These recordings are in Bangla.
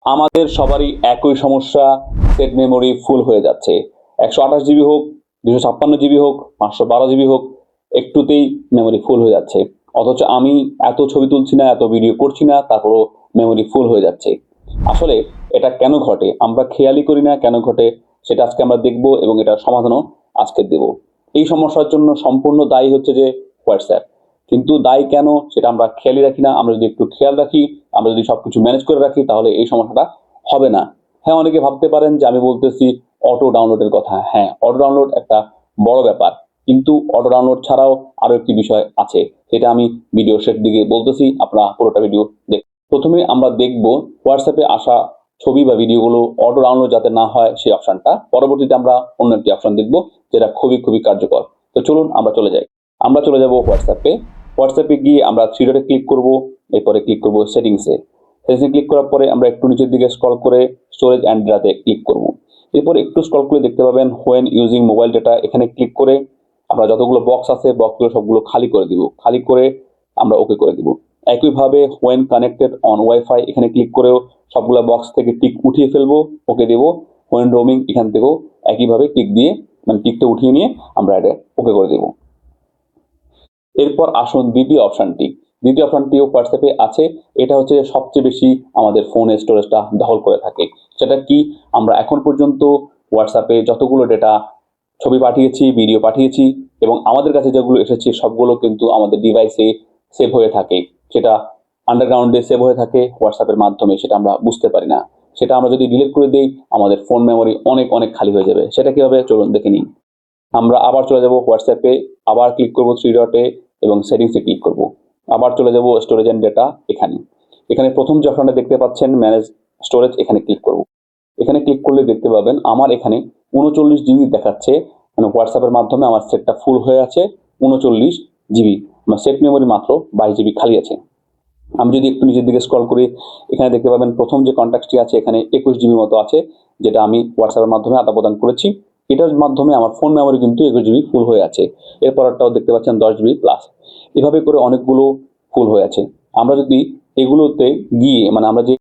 আমাদের সবারই একই সমস্যা, সেট মেমোরি ফুল হয়ে যাচ্ছে। 128 জিবি হোক, 256 জিবি হোক, 512 জিবি হোক, একটুতেই মেমোরি ফুল হয়ে যাচ্ছে। অথচ আমি এত ছবি তুলছি না, এত ভিডিও করছি না, তারপরও মেমোরি ফুল হয়ে যাচ্ছে। আসলে এটা কেন ঘটে, আমরা খেয়ালই করি না কেন ঘটে, সেটা আজকে আমরা দেখব এবং এটার সমাধানও আজকে দেব। এই সমস্যার জন্য সম্পূর্ণ দায়ী হচ্ছে যে হোয়াটসঅ্যাপ। কিন্তু দায়ী কেন সেটা আমরা খেয়ালই রাখি না। আমরা যদি একটু খেয়াল রাখি, আমরা যদি সবকিছু ম্যানেজ করে রাখি, তাহলে এই সমস্যাটা হবে না। হ্যাঁ, অনেকে ভাবতে পারেন যে আমি বলতেছি অটো ডাউনলোডের কথা। হ্যাঁ, অটো ডাউনলোড একটা বড় ব্যাপার, কিন্তু অটো ডাউনলোড ছাড়াও আরো একটি বিষয় আছে, সেটা আমি ভিডিও শেষ দিকে বলতেছি, আপনারা পুরোটা ভিডিও দেখ। প্রথমে আমরা দেখব হোয়াটসঅ্যাপে আসা ছবি বা ভিডিওগুলো অটো ডাউনলোড যাতে না হয় সেই অপশনটা। পরবর্তীতে আমরা অন্য একটি অপশন দেখব যেটা খুবই খুবই কার্যকর। তো চলুন আমরা চলে যাই। আমরা চলে যাব হোয়াটসঅ্যাপে গিয়ে আমরা থ্রি ডটে ক্লিক করব, এরপরে ক্লিক করব সেটিংসে। সেটিংসে ক্লিক করার পরে আমরা একটু নিচের দিকে স্ক্রল করে স্টোরেজ অ্যান্ড ডেটাতে ক্লিক করব। এরপর একটু স্ক্রল করে দেখতে পাবেন হোয়েন ইউজিং মোবাইল ডেটা, এখানে ক্লিক করে আমরা যতগুলো বক্স আছে বক্সগুলো সবগুলো খালি করে দিব। খালি করে আমরা ওকে করে দিব। একইভাবে হোয়েন কানেক্টেড অন ওয়াইফাই, এখানে ক্লিক করেও সবগুলো বক্স থেকে টিক উঠিয়ে ফেলবো, ওকে দেবো। হোয়েন রোমিং, এখান থেকেও একইভাবে টিক দিয়ে মানে টিকটা উঠিয়ে নিয়ে আমরা এটা ওকে করে দেবো। এরপর আসুন দ্বিতীয় অপশনটিও হোয়াটসঅ্যাপে আছে। এটা হচ্ছে সবচেয়ে বেশি আমাদের ফোনের স্টোরেজটা দখল করে থাকে। সেটা কি, আমরা এখন পর্যন্ত হোয়াটসঅ্যাপে যতগুলো ডেটা, ছবি পাঠিয়েছি, ভিডিও পাঠিয়েছি এবং আমাদের কাছে যেগুলো এসেছে সবগুলো কিন্তু আমাদের ডিভাইসে সেভ হয়ে থাকে। সেটা আন্ডারগ্রাউন্ডে সেভ হয়ে থাকে হোয়াটসঅ্যাপের মাধ্যমে, সেটা আমরা বুঝতে পারি না। সেটা আমরা যদি ডিলিট করে দিই, আমাদের ফোন মেমোরি অনেক অনেক খালি হয়ে যাবে। সেটা কিভাবে, চলুন দেখে নিই। আমরা আবার চলে যাব হোয়াটসঅ্যাপে, আবার ক্লিক করব থ্রি ডটে এবং সেটিংসে ক্লিক করব। আবার চলে যাব স্টোরেজ এন্ড ডেটা, এখানে প্রথম যে অপশনটা দেখতে পাচ্ছেন ম্যানেজ স্টোরেজ, এখানে ক্লিক করব। এখানে ক্লিক করলে দেখতে পাবেন আমার এখানে 39 জিবি দেখাচ্ছে, মানে হোয়াটসঅ্যাপের মাধ্যমে আমার সেটটা ফুল হয়ে আছে 39 জিবি। আমার সেট মেমোরি মাত্র 22 জিবি খালি আছে। আমি যদি একটু নিচের দিকে স্ক্রল করি, এখানে দেখতে পাবেন প্রথম যে কন্ট্যাক্টটি আছে এখানে 21 জিবি মতো আছে, যেটা আমি হোয়াটসঅ্যাপের মাধ্যমে আদান প্রদান করেছি। এটার মাধ্যমে আমার ফোন মেমোরি কিন্তু 21 জিবি ফুল হয়ে আছে। এরপরটাও দেখতে পাচ্ছেন 10 জিবি প্লাস। এভাবে করে অনেকগুলো ফুল হয়ে আছে। আমরা যদি এগুলোতে গিয়ে, মানে আমরা যে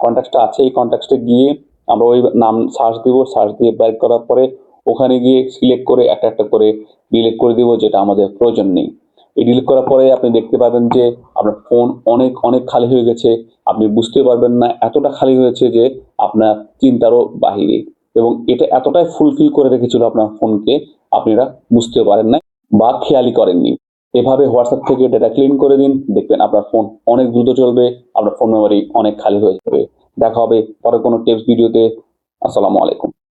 কন্ট্যাক্টটা আছে এই কন্ট্যাক্টে গিয়ে আমরা ওই নাম সার্চ দিব, সার্চ দিয়ে বের করার পরে ওখানে গিয়ে সিলেক্ট করে একটা একটা করে ডিলিট করে দিব যেটা আমাদের প্রয়োজন নেই। এই ডিলিট করার পরে আপনি দেখতে পাবেন যে আপনার ফোন অনেক অনেক খালি হয়ে গেছে। আপনি বুঝতে পারবেন না, এতটা খালি হয়েছে যে আপনার চিন্তারও বাহিরে, এবং এটা এতটাই ফুলফিল করে রেখেছিল আপনার ফোনকে, আপনারা বুঝতেও পারেন না বা খেয়ালই করেননি। এভাবে হোয়াটসঅ্যাপ থেকে ডেটা ক্লিন করে দিন, দেখবেন আপনার ফোন অনেক দ্রুত চলবে, আপনার ফোন মেমোরি অনেক খালি হয়ে যাবে। দেখা হবে পরে কোনো টিপস ভিডিওতে। আসসালামু আলাইকুম।